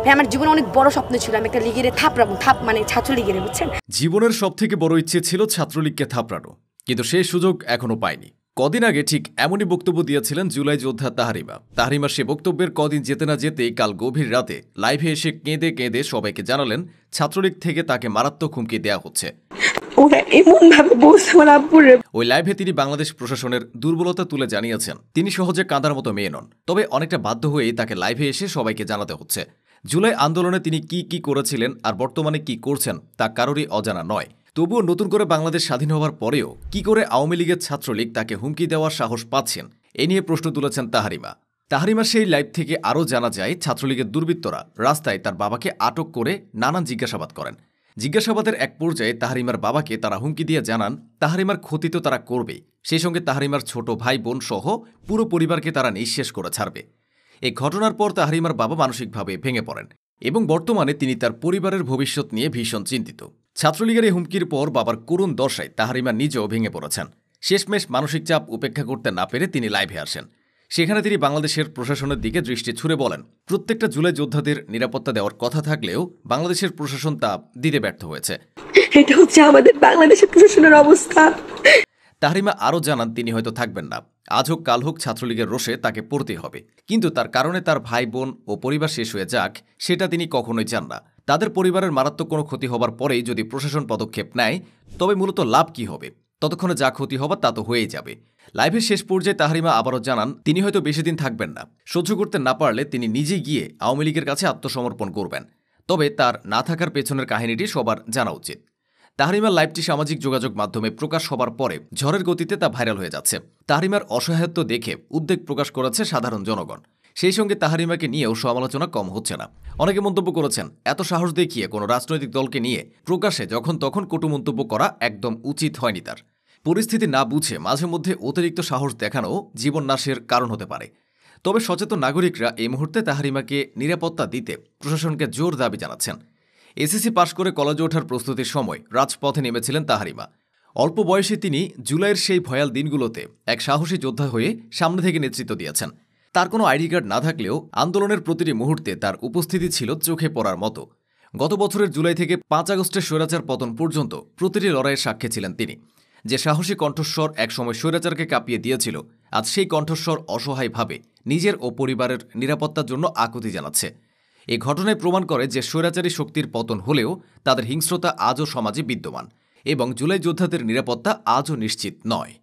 আমার জীবনে অনেক বড় স্বপ্ন ছিল আমি একটা লিগের থাপড়াবো, মানে ছাত্রলীগের, বুঝছেন। জীবনের সবথেকে বড় ইচ্ছে ছিল ছাত্রলীগকে থাপড়ানো, কিন্তু সেই সুযোগ এখনো পায়নি। কদিন আগে ঠিক এমনই বক্তব্য দিয়েছিলেন জুলাই যোদ্ধা তাহারিমা। তাহারিমার সে বক্তব্যের কদিন যেতে না যেতেই কাল গভীর রাতে লাইভে এসে কেঁদে কেঁদে সবাইকে জানালেন ছাত্রলীগ থেকে তাকে মারাত্মক হুমকি দেওয়া হচ্ছে। ওই লাইভে তিনি বাংলাদেশ প্রশাসনের দুর্বলতা তুলে জানিয়েছেন তিনি সহজে কাঁদার মতো মেয়ে নন, তবে অনেকটা বাধ্য হয়েই তাকে লাইভে এসে সবাইকে জানাতে হচ্ছে। জুলাই আন্দোলনে তিনি কি কি করেছিলেন আর বর্তমানে কি করছেন তা কারোরই অজানা নয়। তবুও নতুন করে বাংলাদেশ স্বাধীন হওয়ার পরেও কি করে আওয়ামী লীগের ছাত্রলীগ তাকে হুমকি দেওয়ার সাহস পাচ্ছেন, এ নিয়ে প্রশ্ন তুলেছেন তাহারিমা। তাহারিমার সেই লাইভ থেকে আরও জানা যায় ছাত্রলীগের দুর্বৃত্তরা রাস্তায় তার বাবাকে আটক করে নানান জিজ্ঞাসাবাদ করেন। জিজ্ঞাসাবাদের এক পর্যায়ে তাহারিমার বাবাকে তারা হুমকি দিয়ে জানান তাহারিমার ক্ষতি তো তারা করবেই, সেই সঙ্গে তাহারিমার ছোট ভাই বোন সহ পুরো পরিবারকে তারা নিঃশেষ করে ছাড়বে। এই ঘটনার পর তাহারিমার বাবা মানসিকভাবে ভেঙে পড়েন এবং বর্তমানে তিনি তার পরিবারের ভবিষ্যৎ নিয়ে ভীষণ চিন্তিত। ছাত্রলীগের এই হুমকির পর বাবার করুণ দশায় তাহারিমা নিজেও ভেঙে পড়েছেন। শেষমেশ মানসিক চাপ উপেক্ষা করতে না পেরে তিনি লাইভে আসেন। সেখানে তিনি বাংলাদেশের প্রশাসনের দিকে দৃষ্টি ছুড়ে বলেন প্রত্যেকটা জুলাই যোদ্ধাদের নিরাপত্তা দেওয়ার কথা থাকলেও বাংলাদেশের প্রশাসন তা দিতে ব্যর্থ হয়েছে। এটা হচ্ছে আমাদের বাংলাদেশের প্রশাসনের অবস্থা। তাহারিমা আরও জানান তিনি হয়তো থাকবেন না, আজ হোক কাল হোক ছাত্রলীগের রোষে তাকে পড়তে হবে, কিন্তু তার কারণে তার ভাই বোন ও পরিবার শেষ হয়ে যাক সেটা তিনি কখনোই চান না। তাদের পরিবারের মারাত্মক কোনো ক্ষতি হবার পরেই যদি প্রশাসন পদক্ষেপ নেয় তবে মূলত লাভ কি হবে? ততক্ষণে যা ক্ষতি হবার তা তো হয়েই যাবে। লাইভের শেষ পর্যায়ে তাহারিমা আবারও জানান তিনি হয়তো বেশি দিন থাকবেন না, সহ্য করতে না পারলে তিনি নিজে গিয়ে আওয়ামী লীগের কাছে আত্মসমর্পণ করবেন। তবে তার না থাকার পেছনের কাহিনীটি সবার জানা উচিত। তাহারিমার লাইভটি সামাজিক যোগাযোগ মাধ্যমে প্রকাশ হবার পরে ঝড়ের গতিতে তা ভাইরাল হয়ে যাচ্ছে। তাহারিমার অসহায়ত্ব দেখে উদ্বেগ প্রকাশ করেছে সাধারণ জনগণ। সেই সঙ্গে তাহারিমাকে নিয়েও সমালোচনা কম হচ্ছে না। অনেকে মন্তব্য করেছেন এত সাহস দেখিয়ে কোনো রাজনৈতিক দলকে নিয়ে প্রকাশ্যে যখন তখন কটু মন্তব্য করা একদম উচিত হয়নি তার। পরিস্থিতি না বুঝে মাঝে মধ্যে অতিরিক্ত সাহস দেখানো জীবন নাশের কারণ হতে পারে। তবে সচেতন নাগরিকরা এই মুহূর্তে তাহারিমাকে নিরাপত্তা দিতে প্রশাসনকে জোর দাবি জানাচ্ছেন। এসএসসি পাশ করে কলেজে ওঠার প্রস্তুতির সময় রাজপথে নেমেছিলেন তাহারিমা। অল্প বয়সে তিনি জুলাইয়ের সেই ভয়াল দিনগুলোতে এক সাহসী যোদ্ধা হয়ে সামনে থেকে নেতৃত্ব দিয়েছেন। তার কোনো আইডি কার্ড না থাকলেও আন্দোলনের প্রতিটি মুহূর্তে তার উপস্থিতি ছিল চোখে পড়ার মতো। গত বছরের জুলাই থেকে 5 আগস্টের স্বৈরাচার পতন পর্যন্ত প্রতিটি লড়াইয়ের সাক্ষী ছিলেন তিনি। যে সাহসী কণ্ঠস্বর একসময় স্বৈরাচারকে কাঁপিয়ে দিয়েছিল, আজ সেই কণ্ঠস্বর অসহায়ভাবে নিজের ও পরিবারের নিরাপত্তার জন্য আকুতি জানাচ্ছে। এই ঘটনায় প্রমাণ করে যে স্বৈরাচারী শক্তির পতন হলেও তাদের হিংস্রতা আজও সমাজে বিদ্যমান এবং জুলাই যোদ্ধাদের নিরাপত্তা আজও নিশ্চিত নয়।